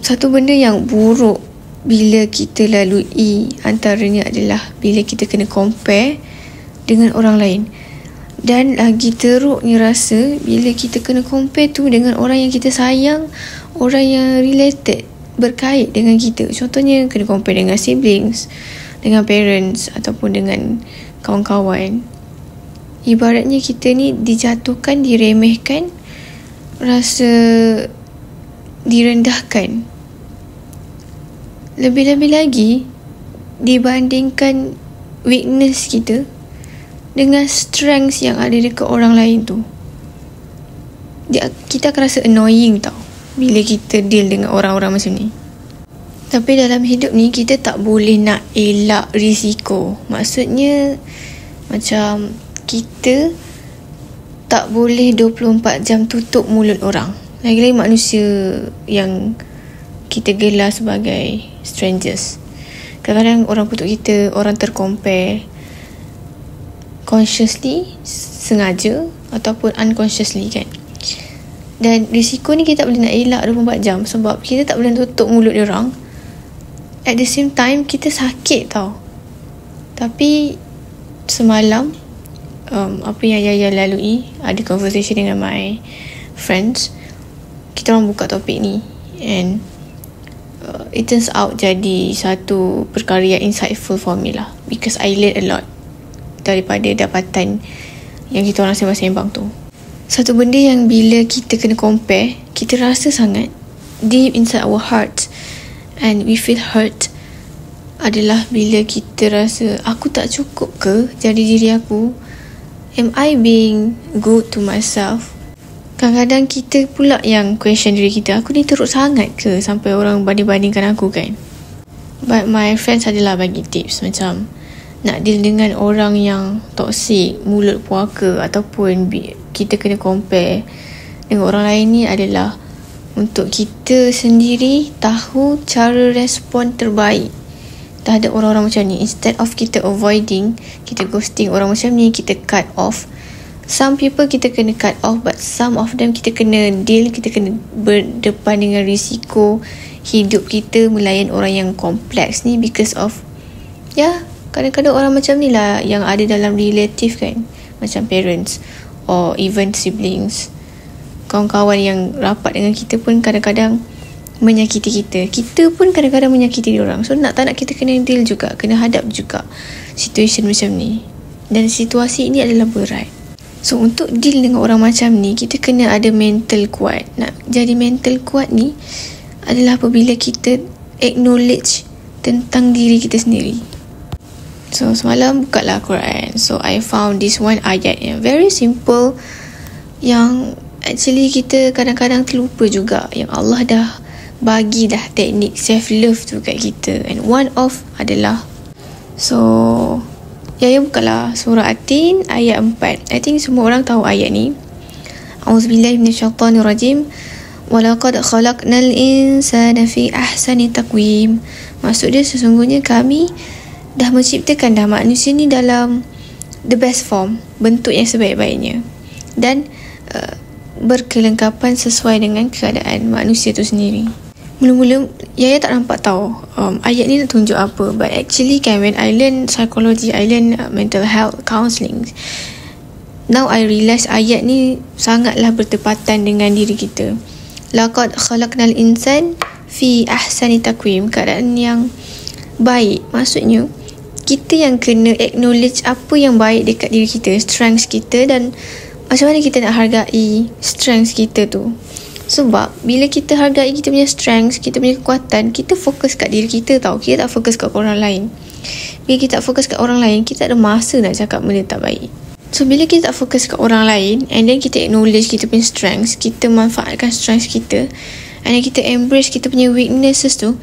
Satu benda yang buruk bila kita lalui antaranya adalah bila kita kena compare dengan orang lain. Dan lagi teruknya rasa bila kita kena compare tu dengan orang yang kita sayang, orang yang related, berkait dengan kita. Contohnya kena compare dengan siblings, dengan parents ataupun dengan kawan-kawan. Ibaratnya kita ni dijatuhkan, diremehkan, rasa direndahkan. Lebih-lebih lagi dibandingkan weakness kita dengan strength yang ada dekat orang lain tu. Kita akan rasa annoying tau bila kita deal dengan orang-orang macam ni. Tapi dalam hidup ni kita tak boleh nak elak risiko. Maksudnya macam kita tak boleh 24 jam tutup mulut orang. Lagi-lagi manusia yang kita gelar sebagai strangers. Kadang-kadang orang kutuk kita, orang tercompare consciously, sengaja ataupun unconsciously kan. Dan risiko ni kita tak boleh nak elak 24 jam sebab kita tak boleh tutup mulut dia orang. At the same time kita sakit tau. Tapi semalam apa yang Yaya lalui, ada conversation dengan my friends, kita orang buka topik ni, and it turns out jadi satu perkara yang insightful for me lah, because I learn a lot daripada dapatan yang kita orang sembang-sembang tu. Satu benda yang bila kita kena compare, kita rasa sangat deep inside our heart and we feel hurt, adalah bila kita rasa aku tak cukup ke jadi diri aku? Am I being good to myself? Kadang-kadang kita pula yang question diri kita, aku ni teruk sangat ke sampai orang banding-bandingkan aku kan? But my friends adalah bagi tips macam nak deal dengan orang yang toxic, mulut puaka ataupun kita kena compare dengan orang lain ni adalah untuk kita sendiri tahu cara respon terbaik terhadap orang-orang macam ni. Instead of kita avoiding, kita ghosting orang macam ni, kita cut off. Some people kita kena cut off, but some of them kita kena deal, kita kena berdepan dengan risiko hidup kita melayan orang yang kompleks ni because of kadang-kadang orang macam ni lah yang ada dalam relative kan, macam parents or even siblings. Kawan-kawan yang rapat dengan kita pun kadang-kadang menyakiti kita. Kita pun kadang-kadang menyakiti diorang. So tak nak kita kena deal juga, kena hadap juga situation macam ni. Dan situasi ini adalah berat. So untuk deal dengan orang macam ni, kita kena ada mental kuat. Nak jadi mental kuat ni adalah apabila kita acknowledge tentang diri kita sendiri. So semalam bukalah Quran. So I found this one ayat yang very simple, yang actually kita kadang-kadang terlupa juga, yang Allah dah bagi dah teknik self-love tu kat kita. And one of adalah, so Yaya bukalah surah At-Tin ayat 4. I think semua orang tahu ayat ni. A'udzubillahi minasyaitanirrajim. Walaqad khalaqnal insana fi ahsani taqwim. Maksud dia sesungguhnya kami dah menciptakan dah manusia ni dalam the best form, bentuk yang sebaik-baiknya, dan berkelengkapan sesuai dengan keadaan manusia tu sendiri. Mula-mula Yaya tak nampak tahu ayat ni nak tunjuk apa, but actually kan when I learn psychology, I learn mental health counselling, now I realise ayat ni sangatlah bertepatan dengan diri kita. Laqad khalaqnal insan fi ahsani taqwim, keadaan yang baik. Maksudnya kita yang kena acknowledge apa yang baik dekat diri kita, strengths kita, dan macam mana kita nak hargai strengths kita tu. Sebab bila kita hargai kita punya strengths, kita punya kekuatan, kita fokus kat diri kita tau. Kita tak fokus kat orang lain. Bila kita tak fokus kat orang lain, kita tak ada masa nak cakap benda tak baik. So bila kita tak fokus kat orang lain, and then kita acknowledge kita punya strengths, kita manfaatkan strengths kita, and then kita embrace kita punya weaknesses tu,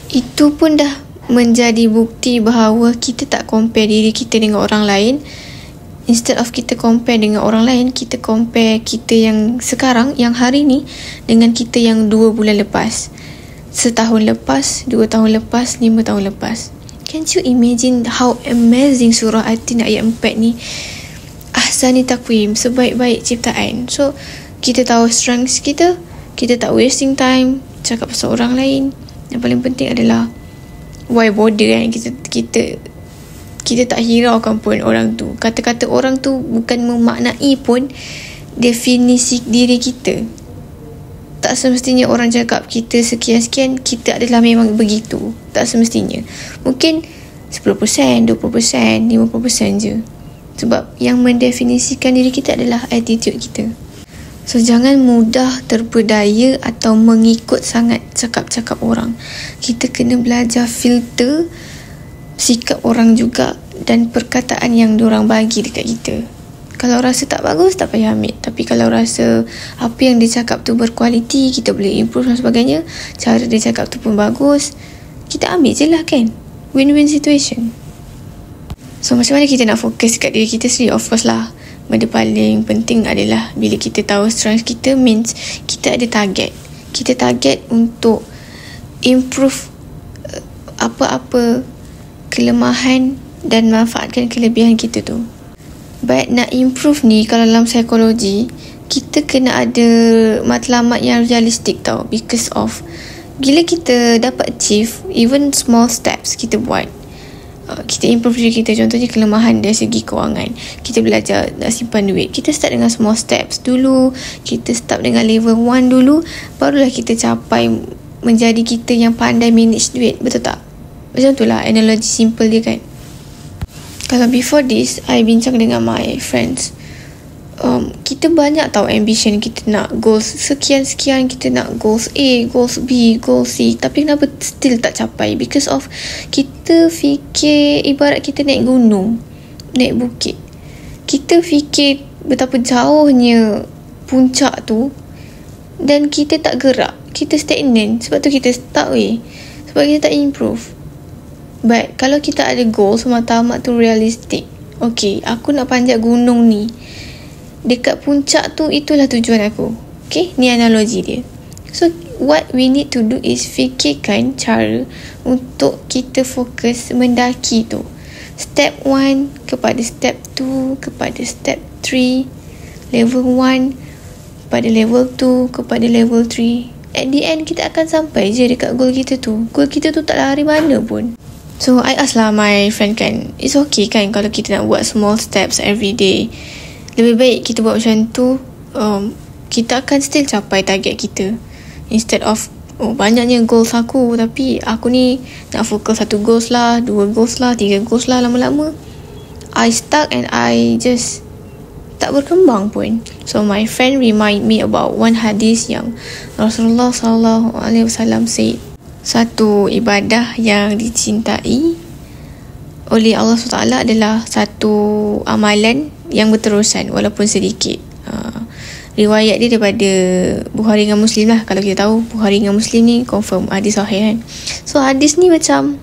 itu pun dah menjadi bukti bahawa kita tak compare diri kita dengan orang lain. Instead of kita compare dengan orang lain, kita compare kita yang sekarang, yang hari ni, dengan kita yang 2 bulan lepas, setahun lepas, 2 tahun lepas, 5 tahun lepas. Can't you imagine how amazing surah At-Tin ayat 4 ni? Ahsani taqwim, sebaik-baik ciptaan. So kita tahu strengths kita tak wasting time cakap pasal orang lain. Yang paling penting adalah why bother kan. Kita tak hiraukan pun orang tu. Kata-kata orang tu bukan memaknai pun definisi diri kita. Tak semestinya orang cakap kita sekian-sekian, kita adalah memang begitu. Tak semestinya. Mungkin 10%, 20%, 50% je. Sebab yang mendefinisikan diri kita adalah attitude kita. So, jangan mudah terpedaya atau mengikut sangat cakap-cakap orang. Kita kena belajar filter sikap orang juga dan perkataan yang diorang bagi dekat kita. Kalau rasa tak bagus, tak payah ambil. Tapi kalau rasa apa yang dia cakap tu berkualiti, kita boleh improve dan sebagainya, cara dia cakap tu pun bagus, kita ambil je lah kan. Win-win situation. So, macam mana kita nak fokus kat diri kita sendiri? Of course lah, benda paling penting adalah bila kita tahu strength kita, means kita ada target. Kita target untuk improve apa-apa kelemahan dan manfaatkan kelebihan kita tu. But nak improve ni, kalau dalam psikologi, kita kena ada matlamat yang realistik tau. Because of bila kita dapat achieve even small steps kita buat, kita improve diri kita. Contohnya kelemahan dari segi kewangan, kita belajar nak simpan duit, kita start dengan small steps dulu. Kita start dengan level 1 dulu, barulah kita capai menjadi kita yang pandai manage duit. Betul tak? Macam tu lah analogi simple dia kan. Kalau before this, I bincang dengan my friends, kita banyak tahu ambition. Kita nak goals sekian-sekian, kita nak goals A, goals B, goals C, tapi kenapa still tak capai? Because of kita fikir ibarat kita naik gunung, naik bukit. Kita fikir betapa jauhnya puncak tu dan kita tak gerak, kita stagnan. Sebab tu kita stuck sebab kita tak improve. But kalau kita ada goal semata-mata tu realistik, okay, aku nak panjat gunung ni, dekat puncak tu itulah tujuan aku. Okay, ni analogi dia. So what we need to do is fikirkan cara untuk kita fokus mendaki tu. Step 1 kepada step 2 kepada step 3, level 1 kepada level 2 kepada level 3. At the end kita akan sampai je dekat goal kita tu. Goal kita tu tak lari mana pun. So I ask lah my friend kan, it's okay kan kalau kita nak buat small steps every day. Lebih baik kita buat macam tu, kita akan still capai target kita. Instead of banyaknya goals aku, tapi aku ni nak fokus 1 goals lah, 2 goals lah, 3 goals lah, lama-lama I stuck and I just tak berkembang pun. So my friend remind me about one hadis yang Rasulullah SAW said, satu ibadah yang dicintai oleh Allah SWT adalah satu amalan yang berterusan walaupun sedikit. Riwayat dia daripada Bukhari dengan Muslim lah. Kalau kita tahu Bukhari dengan Muslim ni confirm hadis sahih kan. So hadis ni macam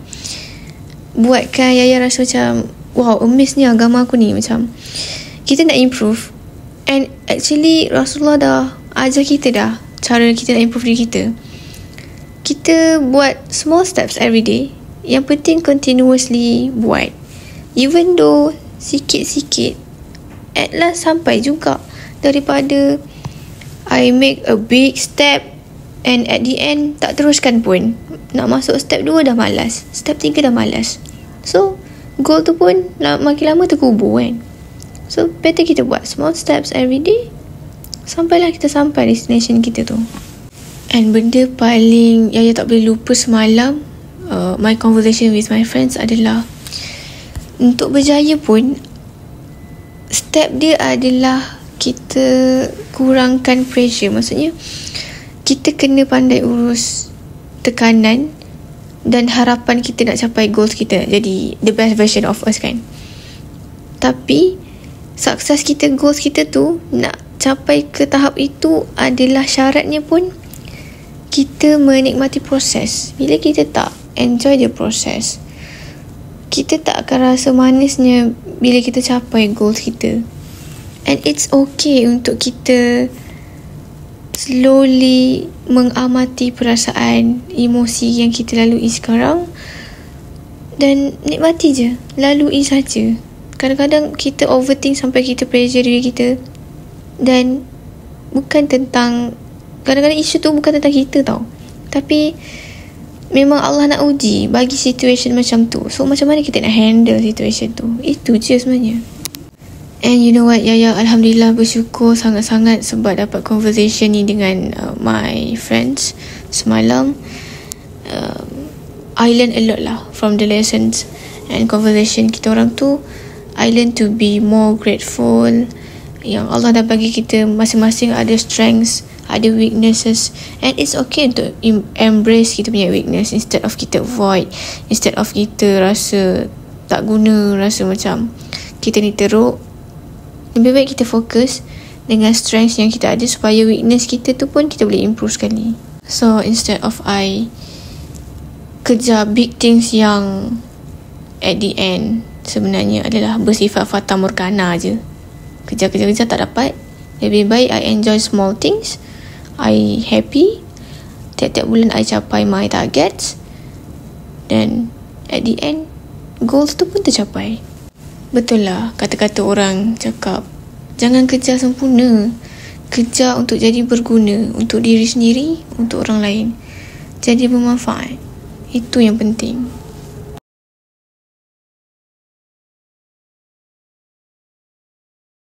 buatkan Yaya rasa macam wow, amazed ni agama aku ni. Macam kita nak improve, and actually Rasulullah dah ajar kita dah cara kita nak improve diri kita. Kita buat small steps every day. Yang penting continuously buat. Even though sikit-sikit, at last sampai juga. Daripada I make a big step and at the end tak teruskan pun. Nak masuk step 2 dah malas, step 3 dah malas. So goal tu pun makin lama terkubur kan. So better kita buat small steps every day, sampailah kita sampai destination kita tu. And benda paling Yaya tak boleh lupa semalam, my conversation with my friends adalah, untuk berjaya pun step dia adalah kita kurangkan pressure. Maksudnya kita kena pandai urus tekanan dan harapan kita nak capai goals kita, jadi the best version of us kan. Tapi sukses kita, goals kita tu nak capai ke tahap itu adalah syaratnya pun kita menikmati proses. Bila kita tak enjoy the process, kita tak akan rasa manisnya bila kita capai goals kita. And it's okay untuk kita slowly mengamati perasaan, emosi yang kita lalui sekarang dan nikmati je, lalui saja. Kadang-kadang kita overthink sampai kita pressure diri kita, dan bukan tentang, kadang-kadang isu tu bukan tentang kita tau, Tapi memang Allah nak uji bagi situation macam tu. So macam mana kita nak handle situation tu? Itu je sebenarnya. And you know what, Yaya, Alhamdulillah bersyukur sangat-sangat sebab dapat conversation ni dengan my friends semalam. I learn a lot lah from the lessons and conversation kita orang tu. I learn to be more grateful yang Allah dah bagi kita masing-masing ada strengths, ada weaknesses, and it's okay to embrace kita punya weakness instead of kita avoid, instead of kita rasa tak guna, rasa macam kita ni teruk. Lebih baik kita fokus dengan strengths yang kita ada supaya weakness kita tu pun kita boleh improve sekali. So instead of I kejar big things yang at the end sebenarnya adalah bersifat fata morgana je, kejar-kejar tak dapat, lebih baik I enjoy small things. I happy tiap-tiap bulan I capai my targets, dan at the end goals tu pun tercapai. Betul lah kata-kata orang cakap, jangan kejar sempurna, kejar untuk jadi berguna untuk diri sendiri, untuk orang lain, jadi bermanfaat. Itu yang penting.